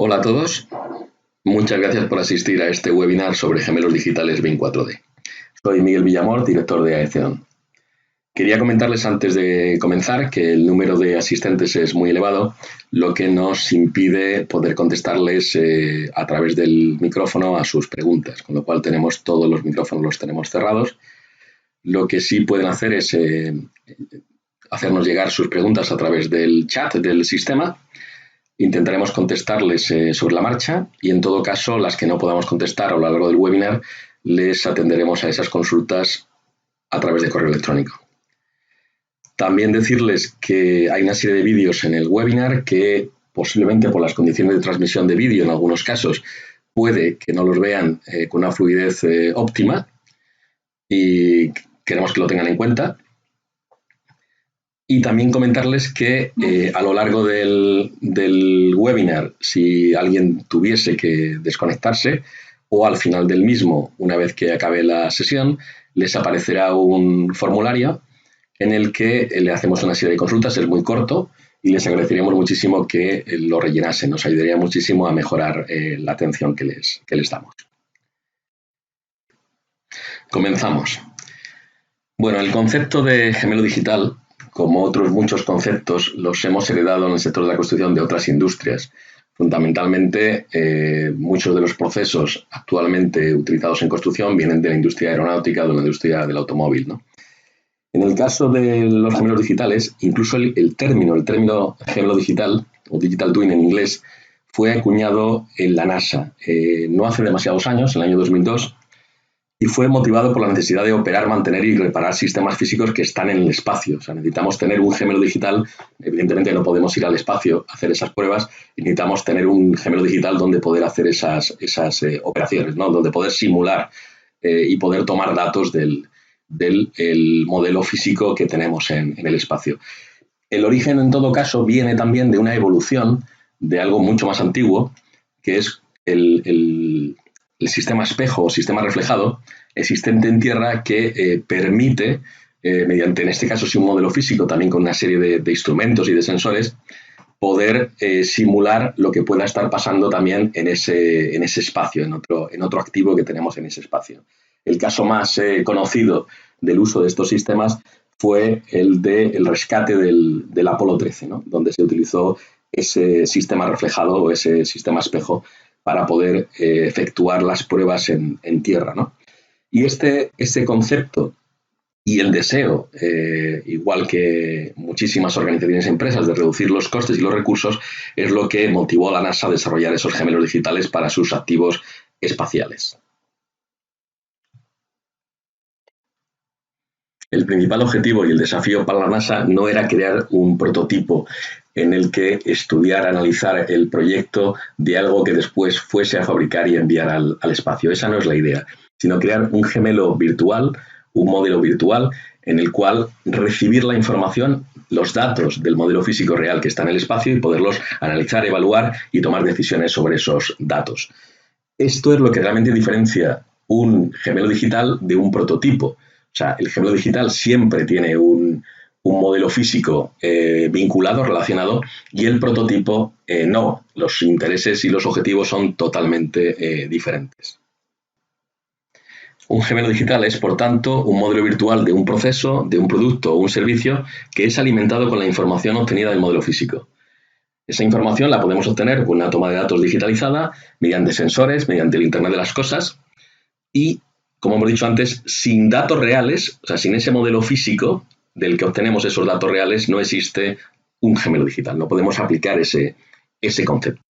Hola a todos, muchas gracias por asistir a este webinar sobre gemelos digitales BIM 4D. Soy Miguel Villamor, director de AECEON. Quería comentarles antes de comenzar que el número de asistentes es muy elevado, lo que nos impide poder contestarles a través del micrófono a sus preguntas, con lo cual tenemos todos los micrófonos los tenemos cerrados. Lo que sí pueden hacer es hacernos llegar sus preguntas a través del chat del sistema. Intentaremos contestarles sobre la marcha y, en todo caso, las que no podamos contestar a lo largo del webinar, les atenderemos a esas consultas a través de correo electrónico. También decirles que hay una serie de vídeos en el webinar que posiblemente por las condiciones de transmisión de vídeo en algunos casos puede que no los vean con una fluidez óptima y queremos que lo tengan en cuenta. Y también comentarles que a lo largo del webinar, si alguien tuviese que desconectarse o al final del mismo, una vez que acabe la sesión, les aparecerá un formulario en el que le hacemos una serie de consultas, es muy corto y les agradeceríamos muchísimo que lo rellenasen, nos ayudaría muchísimo a mejorar la atención que les damos. Comenzamos. Bueno, el concepto de gemelo digital, como otros muchos conceptos, los hemos heredado en el sector de la construcción de otras industrias. Fundamentalmente, muchos de los procesos actualmente utilizados en construcción vienen de la industria aeronáutica, de la industria del automóvil, ¿no? En el caso de los gemelos digitales, incluso el término gemelo digital, o digital twin en inglés, fue acuñado en la NASA no hace demasiados años, en el año 2002, y fue motivado por la necesidad de operar, mantener y reparar sistemas físicos que están en el espacio. O sea, necesitamos tener un gemelo digital, evidentemente no podemos ir al espacio a hacer esas pruebas, y necesitamos tener un gemelo digital donde poder hacer esas operaciones, ¿no? Donde poder simular y poder tomar datos del modelo físico que tenemos en el espacio. El origen, en todo caso, viene también de una evolución de algo mucho más antiguo, que es el sistema espejo o sistema reflejado existente en tierra que permite, mediante, en este caso, sí, un modelo físico, también con una serie de instrumentos y de sensores, poder simular lo que pueda estar pasando también en ese espacio, en otro activo que tenemos en ese espacio. El caso más conocido del uso de estos sistemas fue el del rescate del Apolo 13, ¿no? Donde se utilizó ese sistema reflejado o ese sistema espejo para poder efectuar las pruebas en tierra, ¿no? Y ese concepto y el deseo, igual que muchísimas organizaciones y empresas, de reducir los costes y los recursos, es lo que motivó a la NASA a desarrollar esos gemelos digitales para sus activos espaciales. El principal objetivo y el desafío para la NASA no era crear un prototipo en el que estudiar, analizar el proyecto de algo que después fuese a fabricar y enviar al espacio. Esa no es la idea, sino crear un gemelo virtual, un modelo virtual en el cual recibir la información, los datos del modelo físico real que está en el espacio y poderlos analizar, evaluar y tomar decisiones sobre esos datos. Esto es lo que realmente diferencia un gemelo digital de un prototipo. O sea, el gemelo digital siempre tiene un modelo físico vinculado, relacionado, y el prototipo no. Los intereses y los objetivos son totalmente diferentes. Un gemelo digital es, por tanto, un modelo virtual de un proceso, de un producto o un servicio que es alimentado con la información obtenida del modelo físico. Esa información la podemos obtener con una toma de datos digitalizada, mediante sensores, mediante el Internet de las cosas y, como hemos dicho antes, sin datos reales, o sea, sin ese modelo físico del que obtenemos esos datos reales, no existe un gemelo digital. No podemos aplicar ese concepto.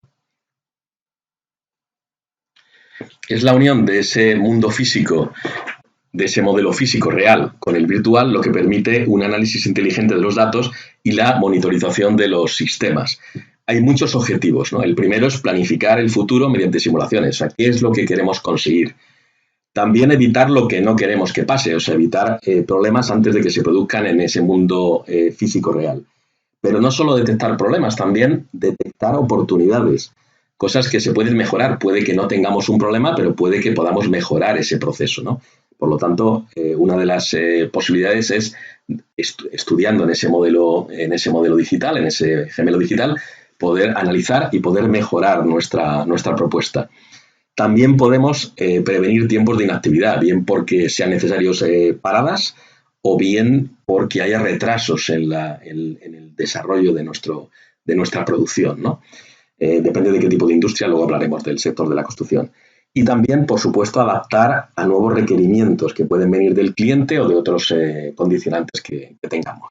Es la unión de ese mundo físico, de ese modelo físico real con el virtual, lo que permite un análisis inteligente de los datos y la monitorización de los sistemas. Hay muchos objetivos, ¿no? El primero es planificar el futuro mediante simulaciones. O sea, ¿qué es lo que queremos conseguir? También evitar lo que no queremos que pase, o sea, evitar problemas antes de que se produzcan en ese mundo físico real. Pero no solo detectar problemas, también detectar oportunidades, cosas que se pueden mejorar. Puede que no tengamos un problema, pero puede que podamos mejorar ese proceso, ¿no? Por lo tanto, una de las posibilidades es, estudiando en ese modelo digital, en ese gemelo digital, poder analizar y poder mejorar nuestra propuesta. También podemos prevenir tiempos de inactividad, bien porque sean necesarios paradas o bien porque haya retrasos en el desarrollo de nuestra producción, ¿no? Depende de qué tipo de industria, luego hablaremos del sector de la construcción. Y también, por supuesto, adaptar a nuevos requerimientos que pueden venir del cliente o de otros condicionantes que tengamos.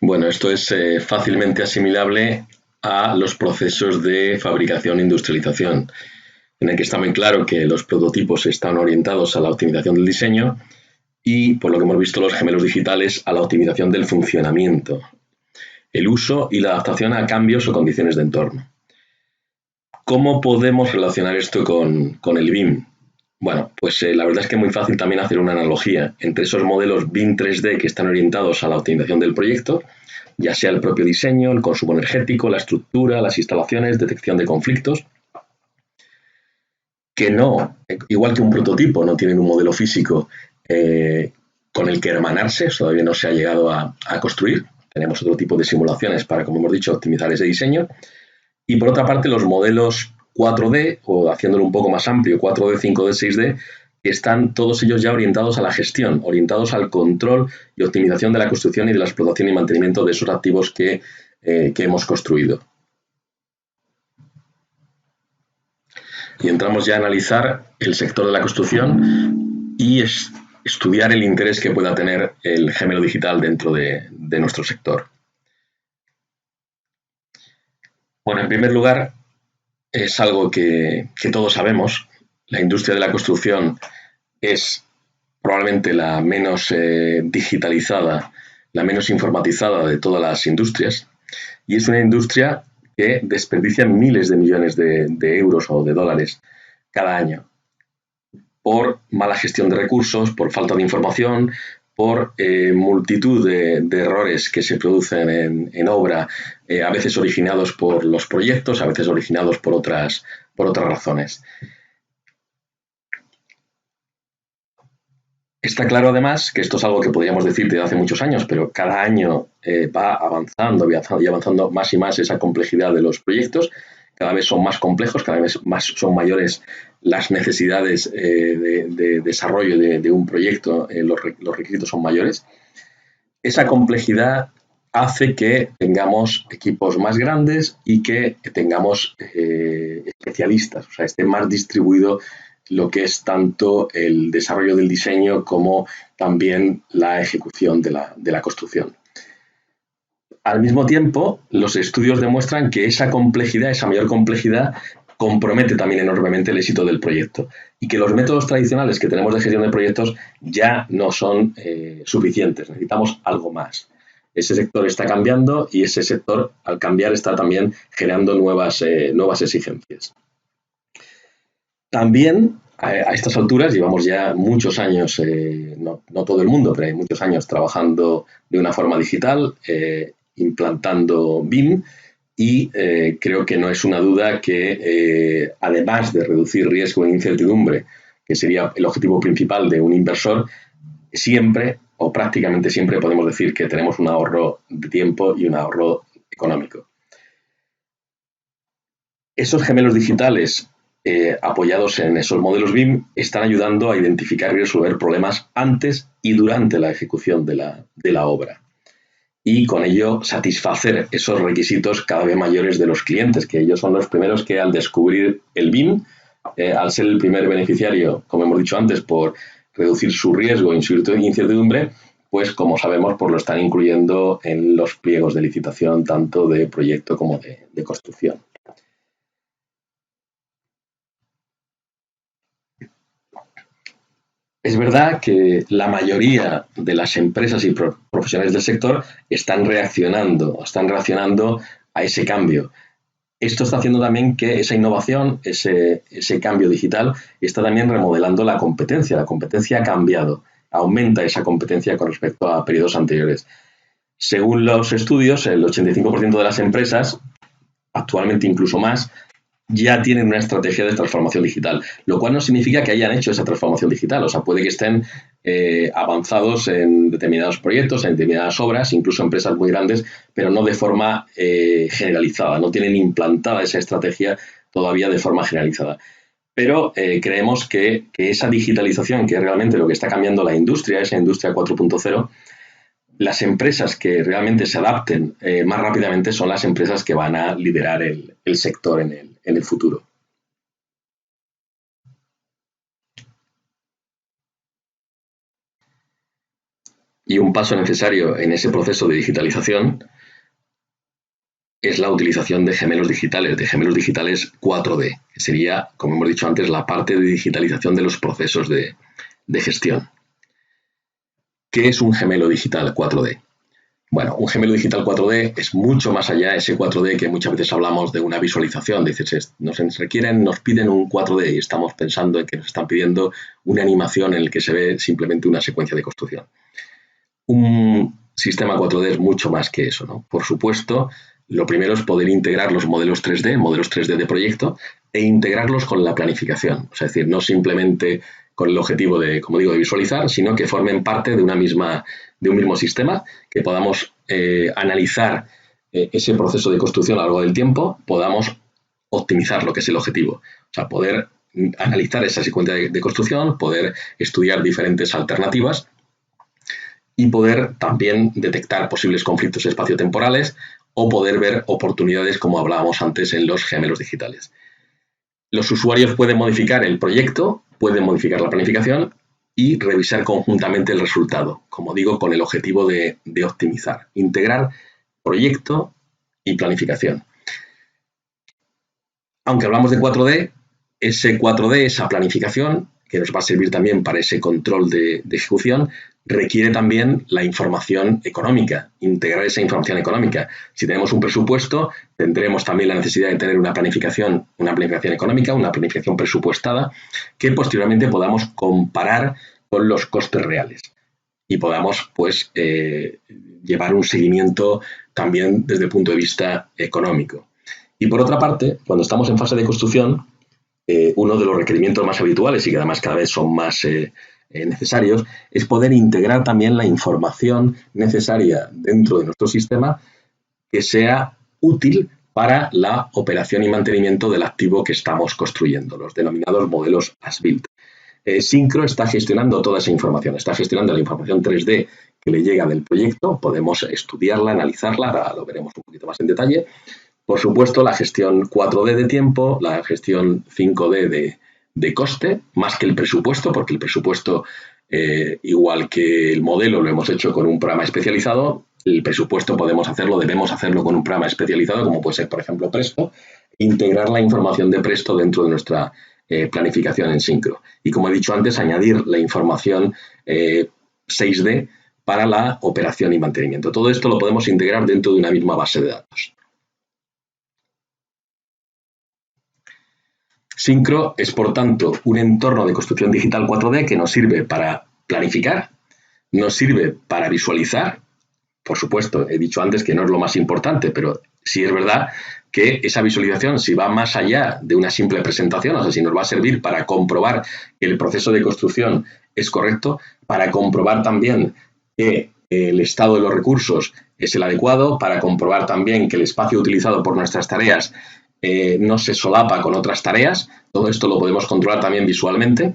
Bueno, esto es fácilmente asimilable a los procesos de fabricación e industrialización, en el que está muy claro que los prototipos están orientados a la optimización del diseño y, por lo que hemos visto, los gemelos digitales a la optimización del funcionamiento, el uso y la adaptación a cambios o condiciones de entorno. ¿Cómo podemos relacionar esto con el BIM? Bueno, pues la verdad es que es muy fácil también hacer una analogía entre esos modelos BIM 3D que están orientados a la optimización del proyecto, ya sea el propio diseño, el consumo energético, la estructura, las instalaciones, detección de conflictos, que no, igual que un prototipo, no tienen un modelo físico con el que hermanarse, todavía no se ha llegado a construir. Tenemos otro tipo de simulaciones para, como hemos dicho, optimizar ese diseño. Y por otra parte, los modelos 4D, o haciéndolo un poco más amplio, 4D, 5D, 6D, que están todos ellos ya orientados a la gestión, orientados al control y optimización de la construcción y de la explotación y mantenimiento de esos activos que hemos construido. Y entramos ya a analizar el sector de la construcción y estudiar el interés que pueda tener el gemelo digital dentro de nuestro sector. Bueno, en primer lugar, es algo que todos sabemos. La industria de la construcción es probablemente la menos digitalizada, la menos informatizada de todas las industrias, y es una industria que desperdicia miles de millones de euros o de dólares cada año por mala gestión de recursos, por falta de información, por multitud de errores que se producen en obra, a veces originados por los proyectos, a veces originados por otras razones. Está claro, además, que esto es algo que podríamos decir desde hace muchos años, pero cada año va avanzando y avanzando más y más esa complejidad de los proyectos. Cada vez son más complejos, cada vez más son mayores las necesidades de desarrollo de un proyecto, los requisitos son mayores. Esa complejidad hace que tengamos equipos más grandes y que tengamos especialistas, o sea, esté más distribuido lo que es tanto el desarrollo del diseño como también la ejecución de la construcción. Al mismo tiempo, los estudios demuestran que esa complejidad, esa mayor complejidad, compromete también enormemente el éxito del proyecto y que los métodos tradicionales que tenemos de gestión de proyectos ya no son suficientes, necesitamos algo más. Ese sector está cambiando y ese sector, al cambiar, está también generando nuevas exigencias. También, a estas alturas, llevamos ya muchos años, no todo el mundo, pero hay muchos años trabajando de una forma digital, implantando BIM, y creo que no es una duda que, además de reducir riesgo e incertidumbre, que sería el objetivo principal de un inversor, siempre o prácticamente siempre podemos decir que tenemos un ahorro de tiempo y un ahorro económico. Esos gemelos digitales apoyados en esos modelos BIM están ayudando a identificar y resolver problemas antes y durante la ejecución de la obra, y con ello satisfacer esos requisitos cada vez mayores de los clientes, que ellos son los primeros que, al descubrir el BIM, al ser el primer beneficiario, como hemos dicho antes, por reducir su riesgo y su incertidumbre, pues como sabemos, pues lo están incluyendo en los pliegos de licitación tanto de proyecto como de construcción. Es verdad que la mayoría de las empresas y profesionales del sector están reaccionando a ese cambio. Esto está haciendo también que esa innovación, ese cambio digital, está también remodelando la competencia. La competencia ha cambiado, aumenta esa competencia con respecto a periodos anteriores. Según los estudios, el 85% de las empresas, actualmente incluso más, ya tienen una estrategia de transformación digital, lo cual no significa que hayan hecho esa transformación digital. O sea, puede que estén avanzados en determinados proyectos, en determinadas obras, incluso empresas muy grandes, pero no de forma generalizada, no tienen implantada esa estrategia todavía de forma generalizada. Pero creemos que esa digitalización, que es realmente lo que está cambiando la industria, esa industria 4.0, las empresas que realmente se adapten más rápidamente son las empresas que van a liderar el sector en el futuro. Y un paso necesario en ese proceso de digitalización es la utilización de gemelos digitales 4D, que sería, como hemos dicho antes, la parte de digitalización de los procesos de gestión. ¿Qué es un gemelo digital 4D? Bueno, un gemelo digital 4D es mucho más allá, ese 4D que muchas veces hablamos de una visualización. Dices, nos piden un 4D y estamos pensando en que nos están pidiendo una animación en la que se ve simplemente una secuencia de construcción. Un sistema 4D es mucho más que eso, ¿no? Por supuesto, lo primero es poder integrar los modelos 3D de proyecto, e integrarlos con la planificación. O sea, es decir, no simplemente con el objetivo de, como digo, de visualizar, sino que formen parte de un mismo sistema, que podamos analizar ese proceso de construcción a lo largo del tiempo, podamos optimizar lo que es el objetivo. O sea, poder analizar esa secuencia de construcción, poder estudiar diferentes alternativas y poder también detectar posibles conflictos espaciotemporales o poder ver oportunidades, como hablábamos antes, en los gemelos digitales. Los usuarios pueden modificar el proyecto, pueden modificar la planificación y revisar conjuntamente el resultado, como digo, con el objetivo de optimizar, integrar proyecto y planificación. Aunque hablamos de 4D, ese 4D, esa planificación, que nos va a servir también para ese control de ejecución, requiere también la información económica, integrar esa información económica. Si tenemos un presupuesto, tendremos también la necesidad de tener una planificación económica, una planificación presupuestada, que posteriormente podamos comparar con los costes reales y podamos, pues, llevar un seguimiento también desde el punto de vista económico. Y por otra parte, cuando estamos en fase de construcción, uno de los requerimientos más habituales y que además cada vez son más necesarios es poder integrar también la información necesaria dentro de nuestro sistema que sea útil para la operación y mantenimiento del activo que estamos construyendo, los denominados modelos as-built. Syncro está gestionando toda esa información, está gestionando la información 3D que le llega del proyecto, podemos estudiarla, analizarla, ahora lo veremos un poquito más en detalle. Por supuesto, la gestión 4D de tiempo, la gestión 5D de coste, más que el presupuesto, porque el presupuesto, igual que el modelo, lo hemos hecho con un programa especializado. El presupuesto debemos hacerlo con un programa especializado, como puede ser, por ejemplo, Presto, integrar la información de Presto dentro de nuestra planificación en Syncro. Y como he dicho antes, añadir la información 6D para la operación y mantenimiento. Todo esto lo podemos integrar dentro de una misma base de datos. Syncro es, por tanto, un entorno de construcción digital 4D que nos sirve para planificar, nos sirve para visualizar. Por supuesto, he dicho antes que no es lo más importante, pero sí es verdad que esa visualización, si va más allá de una simple presentación, o sea, si nos va a servir para comprobar que el proceso de construcción es correcto, para comprobar también que el estado de los recursos es el adecuado, para comprobar también que el espacio utilizado por nuestras tareas no se solapa con otras tareas. Todo esto lo podemos controlar también visualmente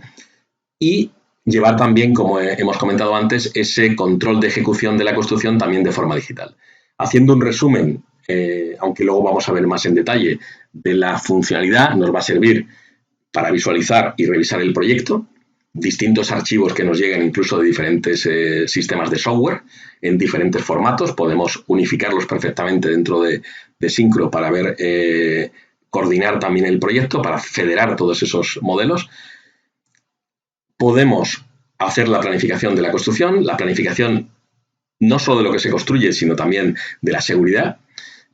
y llevar también, como hemos comentado antes, ese control de ejecución de la construcción también de forma digital. Haciendo un resumen, aunque luego vamos a ver más en detalle, de la funcionalidad, nos va a servir para visualizar y revisar el proyecto, distintos archivos que nos llegan incluso de diferentes sistemas de software en diferentes formatos, podemos unificarlos perfectamente dentro de Syncro para coordinar también el proyecto, para federar todos esos modelos. Podemos hacer la planificación de la construcción, la planificación no solo de lo que se construye, sino también de la seguridad.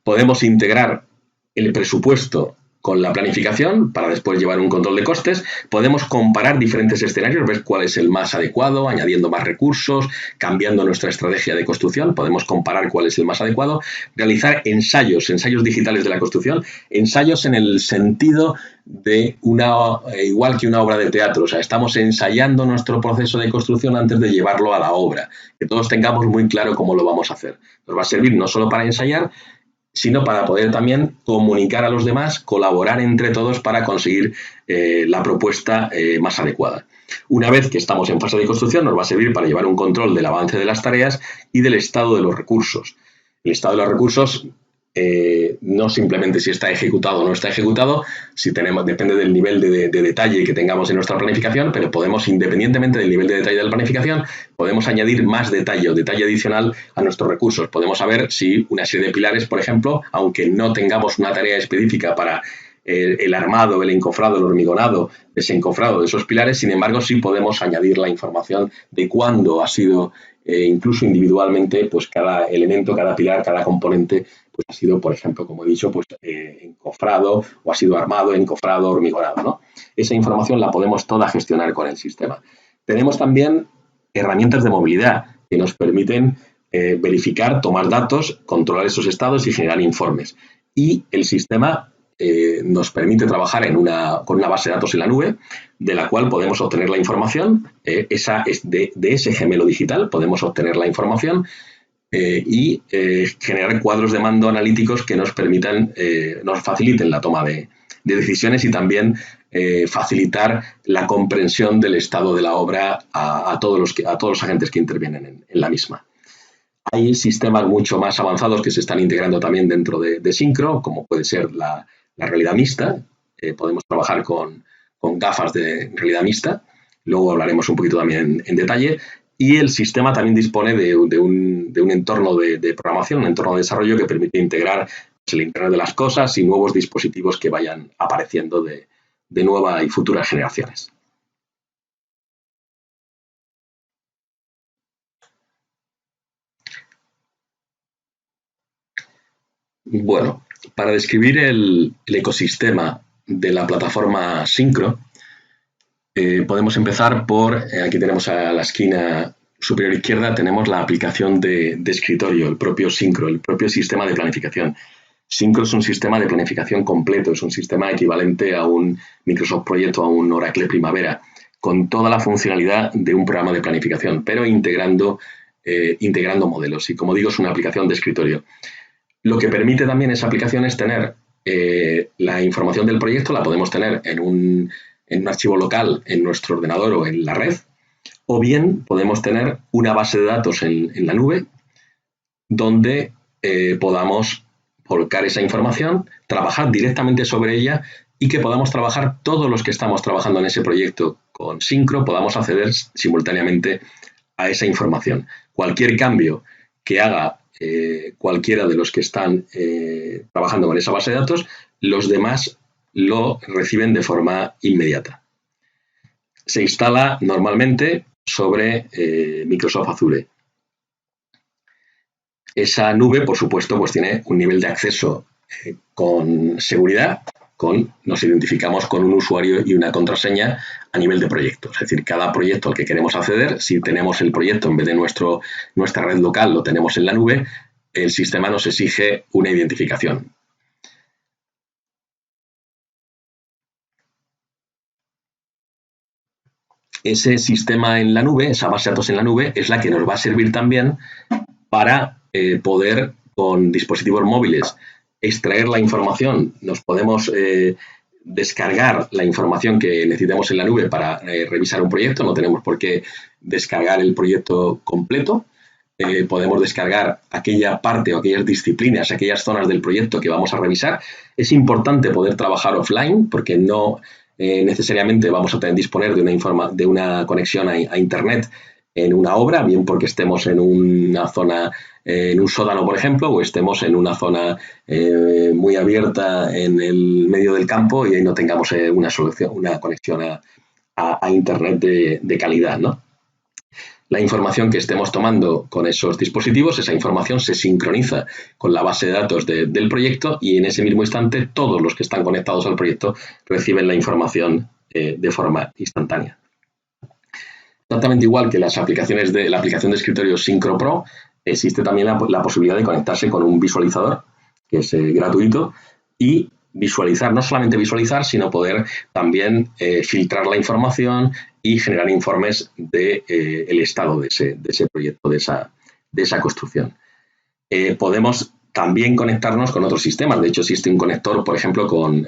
Podemos integrar el presupuesto con la planificación para después llevar un control de costes. Podemos comparar diferentes escenarios, ver cuál es el más adecuado, añadiendo más recursos, cambiando nuestra estrategia de construcción. Podemos comparar cuál es el más adecuado, realizar ensayos digitales de la construcción, ensayos en el sentido de igual que una obra de teatro. O sea, estamos ensayando nuestro proceso de construcción antes de llevarlo a la obra, que todos tengamos muy claro cómo lo vamos a hacer. Nos va a servir no solo para ensayar, sino para poder también comunicar a los demás, colaborar entre todos para conseguir la propuesta más adecuada. Una vez que estamos en fase de construcción, nos va a servir para llevar un control del avance de las tareas y del estado de los recursos. El estado de los recursos no simplemente si está ejecutado o no está ejecutado, depende del nivel de detalle que tengamos en nuestra planificación, pero podemos, independientemente del nivel de detalle de la planificación, podemos añadir más detalle o detalle adicional a nuestros recursos. Podemos saber si una serie de pilares, por ejemplo, aunque no tengamos una tarea específica para el armado, el encofrado, el hormigonado, desencofrado de esos pilares, sin embargo, sí podemos añadir la información de cuándo ha sido, incluso individualmente, pues cada elemento, cada pilar, cada componente, pues ha sido, por ejemplo, como he dicho, pues encofrado o ha sido armado, encofrado, hormigonado, ¿no? Esa información la podemos toda gestionar con el sistema. Tenemos también herramientas de movilidad que nos permiten verificar, tomar datos, controlar esos estados y generar informes. Y el sistema nos permite trabajar con una base de datos en la nube, de la cual podemos obtener la información. De ese gemelo digital podemos obtener la información y generar cuadros de mando analíticos que nos permitan, nos faciliten la toma de decisiones y también facilitar la comprensión del estado de la obra a todos los agentes que intervienen en la misma. Hay sistemas mucho más avanzados que se están integrando también dentro de Syncro, como puede ser la realidad mixta. Podemos trabajar con gafas de realidad mixta. Luego hablaremos un poquito también en detalle. Y el sistema también dispone de un entorno de programación, un entorno de desarrollo que permite integrar el Internet de las cosas y nuevos dispositivos que vayan apareciendo de nuevas y futuras generaciones. Bueno, para describir el ecosistema de la plataforma Syncro, podemos empezar por, aquí tenemos a la esquina superior izquierda, tenemos la aplicación de escritorio, el propio Syncro, el propio sistema de planificación. Syncro es un sistema de planificación completo, es un sistema equivalente a un Microsoft Project o a un Oracle Primavera, con toda la funcionalidad de un programa de planificación, pero integrando modelos. Y como digo, es una aplicación de escritorio. Lo que permite también esa aplicación es tener la información del proyecto, la podemos tener en un archivo local en nuestro ordenador o en la red, o bien podemos tener una base de datos en la nube donde podamos volcar esa información, trabajar directamente sobre ella y que podamos trabajar todos los que estamos trabajando en ese proyecto con Syncro, podamos acceder simultáneamente a esa información. Cualquier cambio que haga cualquiera de los que están trabajando con esa base de datos, los demás lo reciben de forma inmediata. Se instala normalmente sobre Microsoft Azure. Esa nube, por supuesto, pues tiene un nivel de acceso con seguridad, nos identificamos con un usuario y una contraseña a nivel de proyecto. Es decir, cada proyecto al que queremos acceder, si tenemos el proyecto en vez de nuestra red local, lo tenemos en la nube, el sistema nos exige una identificación. Ese sistema en la nube, esa base de datos en la nube, es la que nos va a servir también para poder, con dispositivos móviles, extraer la información. Nos podemos descargar la información que necesitamos en la nube para revisar un proyecto. No tenemos por qué descargar el proyecto completo. Podemos descargar aquella parte o aquellas disciplinas, aquellas zonas del proyecto que vamos a revisar. Es importante poder trabajar offline porque no necesariamente vamos a disponer de una conexión a Internet en una obra, bien porque estemos en una zona, en un sótano, por ejemplo, o estemos en una zona muy abierta en el medio del campo y ahí no tengamos una conexión a Internet de calidad, ¿no? la información que estemos tomando con esos dispositivos, esa información se sincroniza con la base de datos del proyecto y en ese mismo instante todos los que están conectados al proyecto reciben la información de forma instantánea. Exactamente igual que las aplicaciones de la aplicación de escritorio Syncro Pro, existe también la posibilidad de conectarse con un visualizador, que es gratuito, y visualizar, no solamente visualizar, sino poder también filtrar la información y generar informes del estado de ese proyecto, de esa construcción. Podemos también conectarnos con otros sistemas. De hecho, existe un conector, por ejemplo, con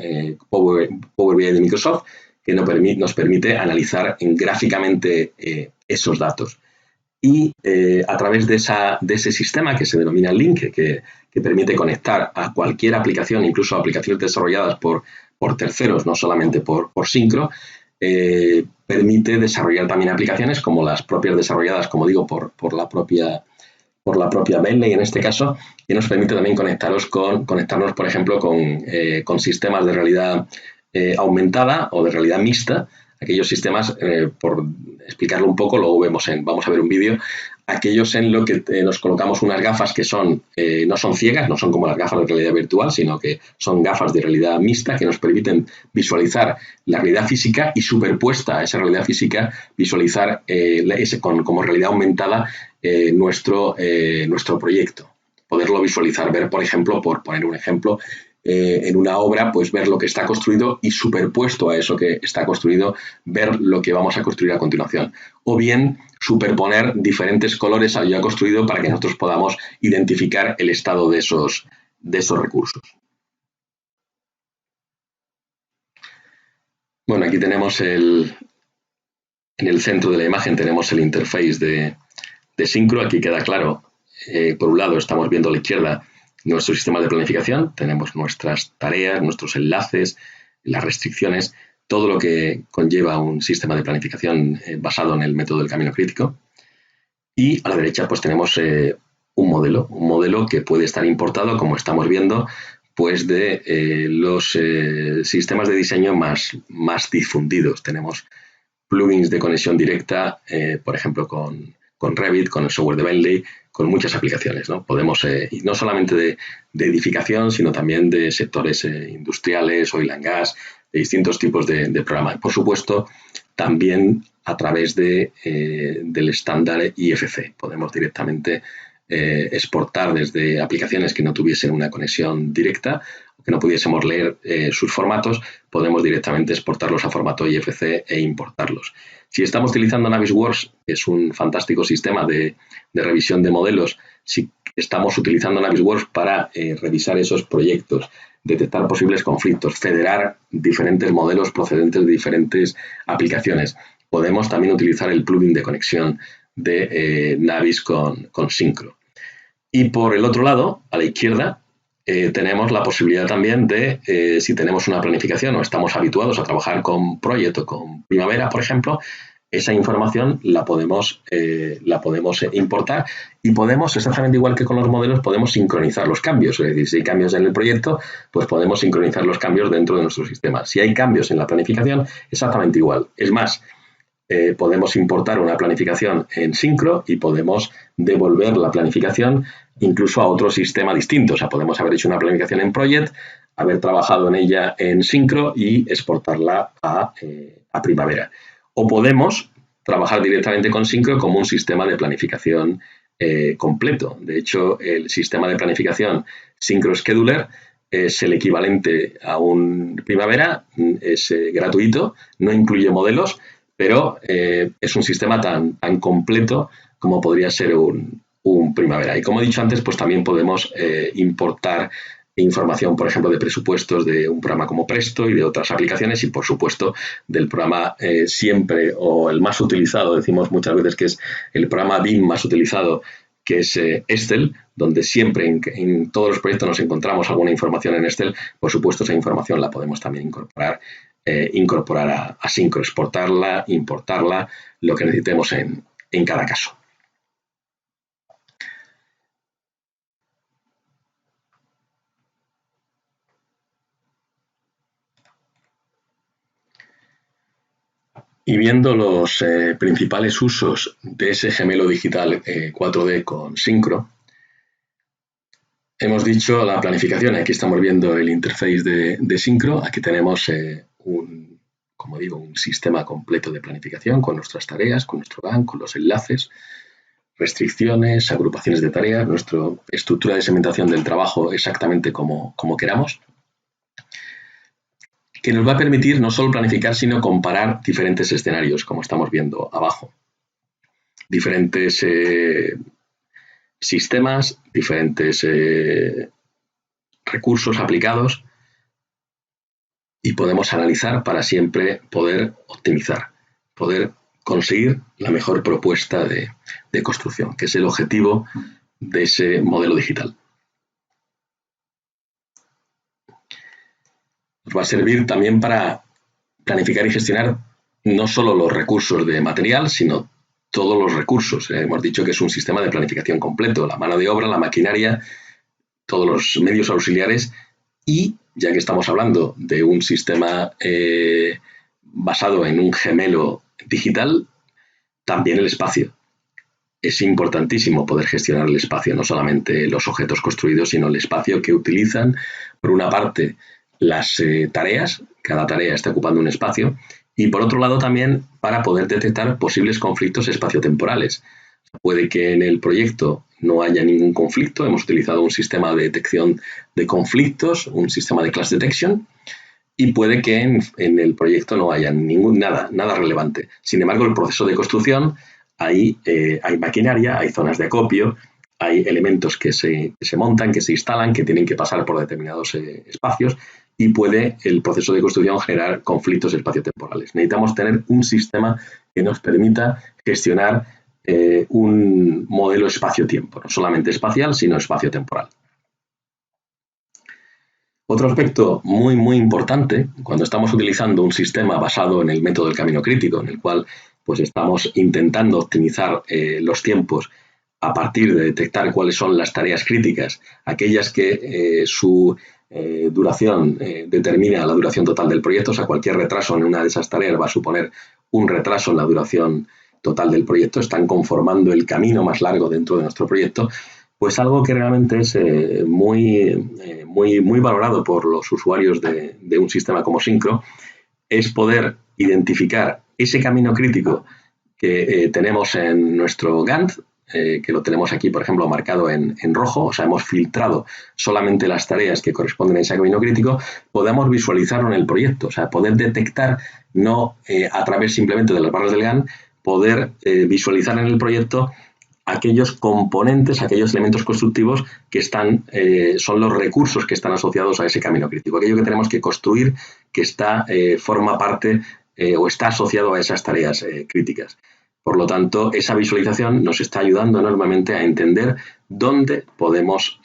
Power BI de Microsoft, que nos permite analizar gráficamente esos datos. Y a través de ese sistema que se denomina Link, que permite conectar a cualquier aplicación, incluso aplicaciones desarrolladas por terceros, no solamente por Syncro, permite desarrollar también aplicaciones como las propias desarrolladas, como digo, por la propia Bentley en este caso, que nos permite también conectarnos, por ejemplo, con sistemas de realidad aumentada o de realidad mixta, aquellos sistemas, por explicarlo un poco, luego vamos a ver un vídeo, aquellos en los que nos colocamos unas gafas que no son ciegas, no son como las gafas de realidad virtual, sino que son gafas de realidad mixta que nos permiten visualizar la realidad física y superpuesta a esa realidad física, visualizar como realidad aumentada nuestro proyecto. Poderlo visualizar, ver, por ejemplo, por poner un ejemplo, en una obra, pues ver lo que está construido y superpuesto a eso que está construido, ver lo que vamos a construir a continuación. O bien superponer diferentes colores al ya construido para que nosotros podamos identificar el estado de esos recursos. Bueno, aquí tenemos en el centro de la imagen tenemos el interface de Syncro. Aquí queda claro, por un lado estamos viendo a la izquierda nuestro sistema de planificación, tenemos nuestras tareas, nuestros enlaces, las restricciones, todo lo que conlleva un sistema de planificación basado en el método del camino crítico. Y a la derecha pues tenemos un modelo que puede estar importado, como estamos viendo, pues de los sistemas de diseño más difundidos. Tenemos plugins de conexión directa, por ejemplo, con Revit, con el software de Bentley, con muchas aplicaciones, ¿no? Podemos, y no solamente de edificación, sino también de sectores industriales, oil and gas, de distintos tipos de programas. Por supuesto, también a través del estándar IFC. Podemos directamente exportar desde aplicaciones que no tuviesen una conexión directa, que no pudiésemos leer sus formatos, podemos directamente exportarlos a formato IFC e importarlos. Si estamos utilizando Navisworks, que es un fantástico sistema de revisión de modelos, si estamos utilizando Navisworks para revisar esos proyectos, detectar posibles conflictos, federar diferentes modelos procedentes de diferentes aplicaciones, podemos también utilizar el plugin de conexión de Navis con Syncro. Y por el otro lado, a la izquierda, tenemos la posibilidad también de, si tenemos una planificación o estamos habituados a trabajar con Project o con Primavera, por ejemplo, esa información la podemos importar y podemos, exactamente igual que con los modelos, podemos sincronizar los cambios. Es decir, si hay cambios en el proyecto, pues podemos sincronizar los cambios dentro de nuestro sistema. Si hay cambios en la planificación, exactamente igual. Es más, podemos importar una planificación en Syncro y podemos devolver la planificación incluso a otro sistema distinto. O sea, podemos haber hecho una planificación en Project, haber trabajado en ella en Syncro y exportarla a Primavera. O podemos trabajar directamente con Syncro como un sistema de planificación completo. De hecho, el sistema de planificación Syncro Scheduler es el equivalente a un Primavera, es gratuito, no incluye modelos, pero es un sistema tan completo como podría ser un Primavera. Y como he dicho antes, pues también podemos importar información, por ejemplo, de presupuestos de un programa como Presto y de otras aplicaciones y, por supuesto, del programa siempre o el más utilizado, decimos muchas veces que es el programa BIM más utilizado, que es Excel, donde siempre en todos los proyectos nos encontramos alguna información en Excel. Por supuesto, esa información la podemos también incorporar a Syncro, exportarla, importarla, lo que necesitemos en cada caso. Y viendo los principales usos de ese gemelo digital 4D con Syncro, hemos dicho la planificación. Aquí estamos viendo el interface de Syncro. Aquí tenemos como digo, un sistema completo de planificación con nuestras tareas, con nuestro Gantt, con los enlaces, restricciones, agrupaciones de tareas, nuestra estructura de segmentación del trabajo exactamente como queramos, que nos va a permitir no solo planificar, sino comparar diferentes escenarios, como estamos viendo abajo. Diferentes sistemas, diferentes recursos aplicados, y podemos analizar para siempre poder optimizar, poder conseguir la mejor propuesta de construcción, que es el objetivo de ese modelo digital. Nos va a servir también para planificar y gestionar no solo los recursos de material, sino todos los recursos. Hemos dicho que es un sistema de planificación completo, la mano de obra, la maquinaria, todos los medios auxiliares y, ya que estamos hablando de un sistema basado en un gemelo digital, también el espacio. Es importantísimo poder gestionar el espacio, no solamente los objetos construidos, sino el espacio que utilizan, por una parte, las tareas, cada tarea está ocupando un espacio, y por otro lado también para poder detectar posibles conflictos espaciotemporales. Puede que en el proyecto no haya ningún conflicto, hemos utilizado un sistema de detección de conflictos, un sistema de class detection, y puede que en el proyecto no haya nada relevante. Sin embargo, el proceso de construcción, hay maquinaria, hay zonas de acopio, hay elementos que se montan, que se instalan, que tienen que pasar por determinados espacios, y puede el proceso de construcción generar conflictos espaciotemporales. Necesitamos tener un sistema que nos permita gestionar un modelo espacio-tiempo, no solamente espacial, sino espacio-temporal. Otro aspecto muy importante, cuando estamos utilizando un sistema basado en el método del camino crítico, en el cual pues estamos intentando optimizar los tiempos a partir de detectar cuáles son las tareas críticas, aquellas que su duración determina la duración total del proyecto, o sea, cualquier retraso en una de esas tareas va a suponer un retraso en la duración total del proyecto, están conformando el camino más largo dentro de nuestro proyecto. Pues algo que realmente es muy valorado por los usuarios de un sistema como Syncro es poder identificar ese camino crítico que tenemos en nuestro Gantt, que lo tenemos aquí, por ejemplo, marcado en rojo, o sea, hemos filtrado solamente las tareas que corresponden a ese camino crítico, podemos visualizarlo en el proyecto, o sea, poder detectar, no a través simplemente de las barras del Gantt, poder visualizar en el proyecto aquellos componentes, aquellos elementos constructivos que son los recursos que están asociados a ese camino crítico, aquello que tenemos que construir que forma parte o está asociado a esas tareas críticas. Por lo tanto, esa visualización nos está ayudando enormemente a entender dónde podemos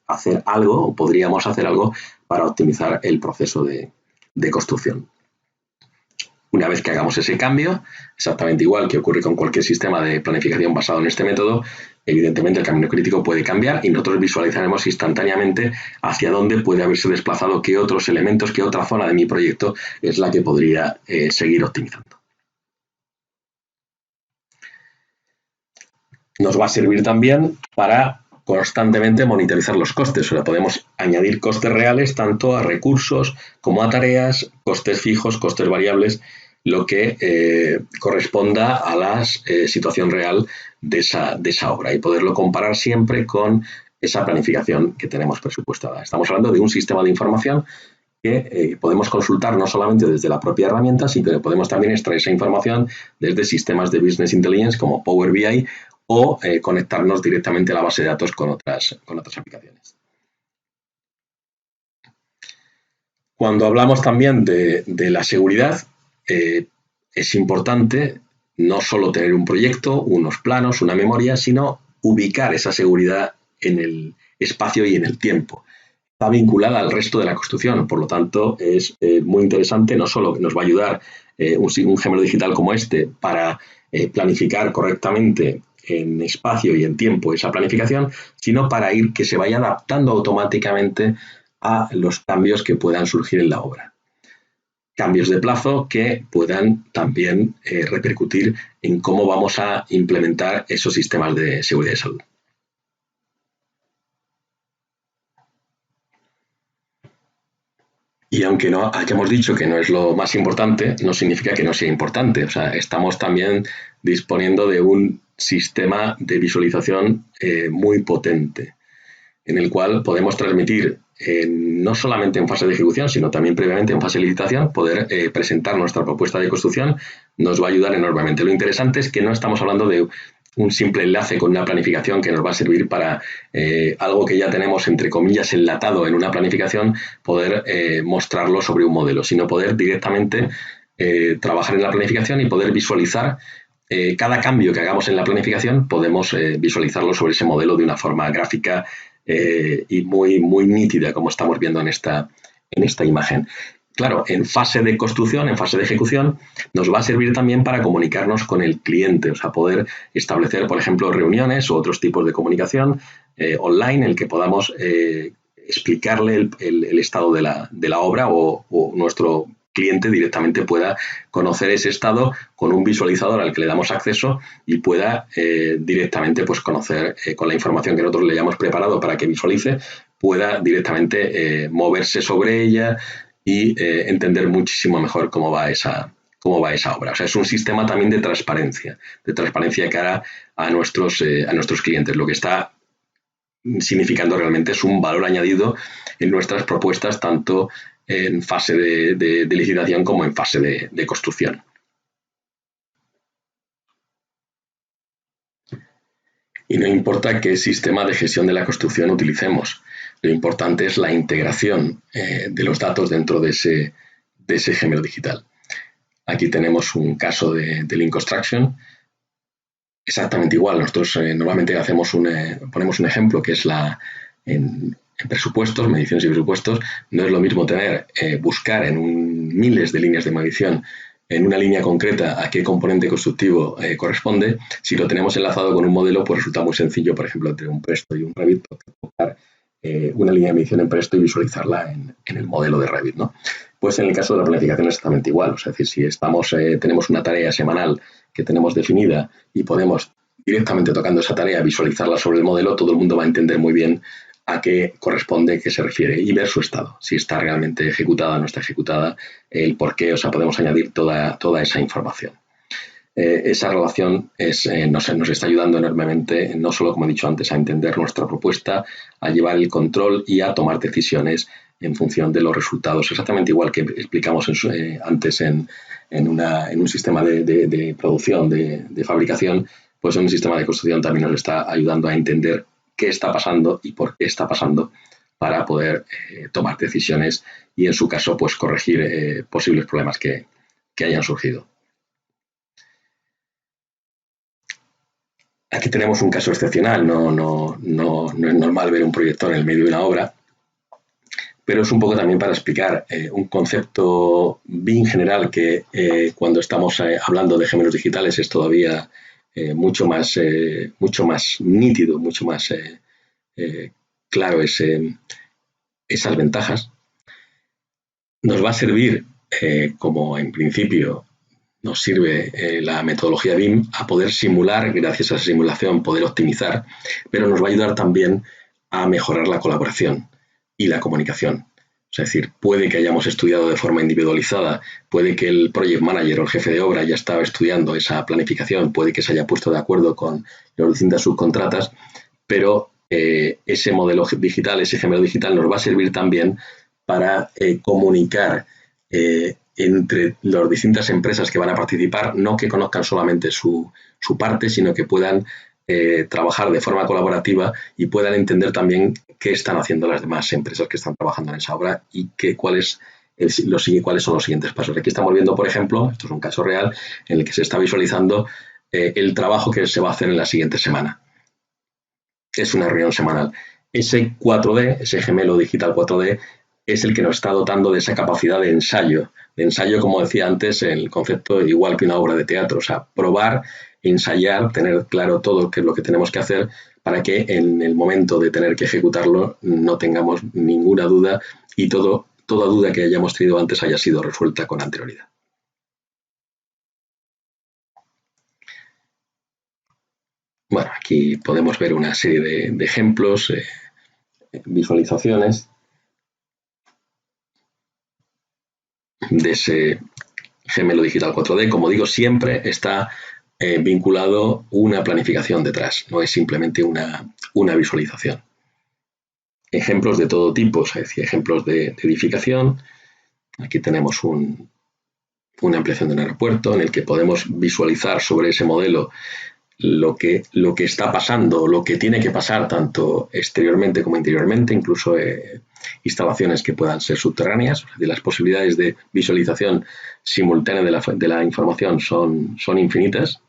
hacer algo o podríamos hacer algo para optimizar el proceso de construcción. Una vez que hagamos ese cambio, exactamente igual que ocurre con cualquier sistema de planificación basado en este método, evidentemente el camino crítico puede cambiar y nosotros visualizaremos instantáneamente hacia dónde puede haberse desplazado, qué otros elementos, qué otra zona de mi proyecto es la que podría seguir optimizando. Nos va a servir también para constantemente monitorizar los costes. O sea, podemos añadir costes reales tanto a recursos como a tareas, costes fijos, costes variables, lo que corresponda a la situación real de esa obra y poderlo comparar siempre con esa planificación que tenemos presupuestada. Estamos hablando de un sistema de información que podemos consultar no solamente desde la propia herramienta, sino que podemos también extraer esa información desde sistemas de Business Intelligence como Power BI o conectarnos directamente a la base de datos con otras aplicaciones. Cuando hablamos también de la seguridad, es importante no solo tener un proyecto, unos planos, una memoria, sino ubicar esa seguridad en el espacio y en el tiempo. Está vinculada al resto de la construcción, por lo tanto es muy interesante, no solo que nos va a ayudar un gemelo digital como este para planificar correctamente en espacio y en tiempo esa planificación, sino para que se vaya adaptando automáticamente a los cambios que puedan surgir en la obra. cambios de plazo que puedan también repercutir en cómo vamos a implementar esos sistemas de seguridad de salud. Y aunque no hayamos dicho que no es lo más importante, no significa que no sea importante. O sea, estamos también disponiendo de un sistema de visualización muy potente, en el cual podemos transmitir, no solamente en fase de ejecución, sino también previamente en fase de licitación, poder presentar nuestra propuesta de construcción, nos va a ayudar enormemente. Lo interesante es que no estamos hablando de un simple enlace con una planificación que nos va a servir para algo que ya tenemos, entre comillas, enlatado en una planificación, poder mostrarlo sobre un modelo, sino poder directamente trabajar en la planificación y poder visualizar cada cambio que hagamos en la planificación, podemos visualizarlo sobre ese modelo de una forma gráfica y muy nítida, como estamos viendo en esta imagen. Claro, en fase de construcción, en fase de ejecución, nos va a servir también para comunicarnos con el cliente, o sea, poder establecer, por ejemplo, reuniones o otros tipos de comunicación online en el que podamos explicarle el estado de la obra o nuestro cliente directamente pueda conocer ese estado con un visualizador al que le damos acceso y pueda directamente pues, conocer con la información que nosotros le hayamos preparado para que visualice, pueda directamente moverse sobre ella y entender muchísimo mejor cómo va esa obra. O sea, es un sistema también de transparencia de cara a nuestros clientes. Lo que está significando realmente es un valor añadido en nuestras propuestas, tanto en fase de licitación como en fase de construcción. Y no importa qué sistema de gestión de la construcción utilicemos, lo importante es la integración de los datos dentro de ese gemelo digital. Aquí tenemos un caso de Lean Construction, exactamente igual. Nosotros normalmente ponemos un ejemplo que es en presupuestos, mediciones y presupuestos. No es lo mismo buscar en miles de líneas de medición en una línea concreta a qué componente constructivo corresponde. Si lo tenemos enlazado con un modelo, pues resulta muy sencillo, por ejemplo, entre un Presto y un Revit, buscar una línea de medición en Presto y visualizarla en el modelo de Revit, ¿no? Pues en el caso de la planificación es exactamente igual. O sea, es decir, si tenemos una tarea semanal que tenemos definida y podemos directamente tocando esa tarea visualizarla sobre el modelo, todo el mundo va a entender muy bien a qué corresponde, qué se refiere y ver su estado, si está realmente ejecutada o no está ejecutada, el por qué, o sea, podemos añadir toda esa información. Esa relación nos está ayudando enormemente, no solo, como he dicho antes, a entender nuestra propuesta, a llevar el control y a tomar decisiones en función de los resultados, exactamente igual que explicamos antes en un sistema de producción, de fabricación, pues en un sistema de construcción también nos está ayudando a entender qué está pasando y por qué está pasando para poder tomar decisiones y, en su caso, pues corregir posibles problemas que hayan surgido. Aquí tenemos un caso excepcional, no es normal ver un proyector en el medio de una obra, pero es un poco también para explicar un concepto bien general que cuando estamos hablando de gemelos digitales es todavía mucho más nítido, mucho más claro esas ventajas. Nos va a servir, como en principio nos sirve la metodología BIM, a poder simular, gracias a esa simulación, poder optimizar, pero nos va a ayudar también a mejorar la colaboración y la comunicación. Es decir, puede que hayamos estudiado de forma individualizada, puede que el project manager o el jefe de obra ya estaba estudiando esa planificación, puede que se haya puesto de acuerdo con las distintas subcontratas, pero ese modelo digital, ese gemelo digital nos va a servir también para comunicar entre las distintas empresas que van a participar, no que conozcan solamente su parte, sino que puedan trabajar de forma colaborativa y puedan entender también qué están haciendo las demás empresas que están trabajando en esa obra y cuáles son los siguientes pasos. Aquí estamos viendo, por ejemplo, esto es un caso real, en el que se está visualizando el trabajo que se va a hacer en la siguiente semana. Es una reunión semanal. Ese 4D, ese gemelo digital 4D, es el que nos está dotando de esa capacidad de ensayo. De ensayo, como decía antes, el concepto igual que una obra de teatro. O sea, probar, ensayar, tener claro todo qué es lo que tenemos que hacer para que en el momento de tener que ejecutarlo no tengamos ninguna duda y todo toda duda que hayamos tenido antes haya sido resuelta con anterioridad. Bueno, aquí podemos ver una serie de ejemplos, visualizaciones de ese gemelo digital 4D. Como digo, siempre está vinculado una planificación detrás, no es simplemente una visualización. Ejemplos de todo tipo, es decir, ejemplos de edificación. Aquí tenemos una ampliación de un aeropuerto en el que podemos visualizar sobre ese modelo lo que está pasando, lo que tiene que pasar tanto exteriormente como interiormente, incluso instalaciones que puedan ser subterráneas. Es decir, las posibilidades de visualización simultánea de la información son infinitas.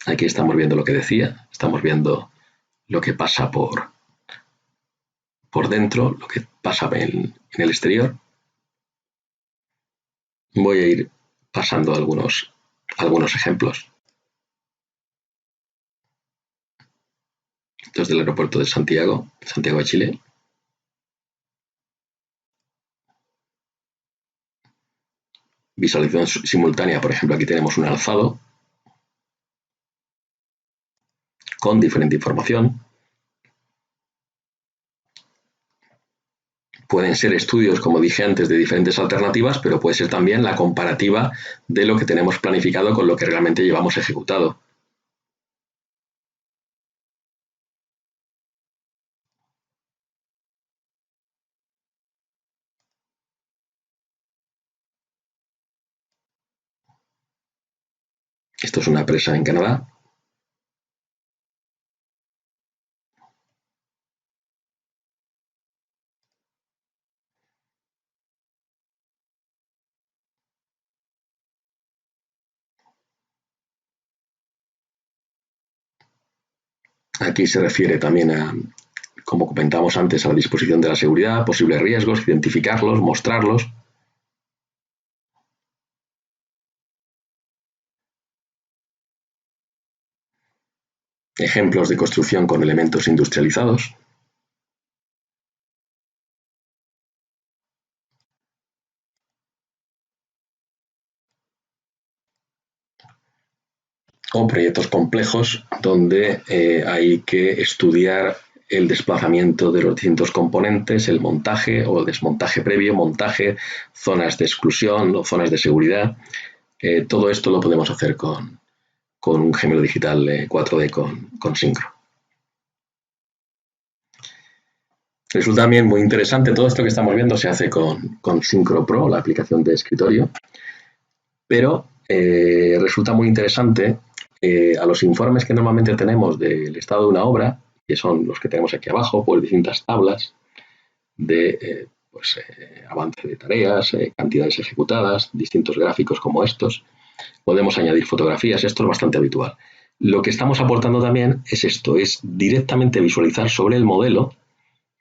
Aquí estamos viendo lo que decía, estamos viendo lo que pasa por dentro, lo que pasa en el exterior. Voy a ir pasando algunos ejemplos. Esto es del aeropuerto de Santiago de Chile. Visualización simultánea, por ejemplo, aquí tenemos un alzado con diferente información. Pueden ser estudios, como dije antes, de diferentes alternativas, pero puede ser también la comparativa de lo que tenemos planificado con lo que realmente llevamos ejecutado. Esto es una presa en Canadá. Aquí se refiere también a, como comentamos antes, a la disposición de la seguridad, posibles riesgos, identificarlos, mostrarlos. Ejemplos de construcción con elementos industrializados. O proyectos complejos donde hay que estudiar el desplazamiento de los distintos componentes, el montaje o el desmontaje previo, montaje, zonas de exclusión o zonas de seguridad. Todo esto lo podemos hacer con un gemelo digital 4D con Syncro. Resulta también muy interesante, todo esto que estamos viendo se hace con Syncro Pro, la aplicación de escritorio, pero resulta muy interesante a los informes que normalmente tenemos del estado de una obra, que son los que tenemos aquí abajo, pues distintas tablas de avance de tareas, cantidades ejecutadas, distintos gráficos como estos. Podemos añadir fotografías, esto es bastante habitual. Lo que estamos aportando también es esto, es directamente visualizar sobre el modelo.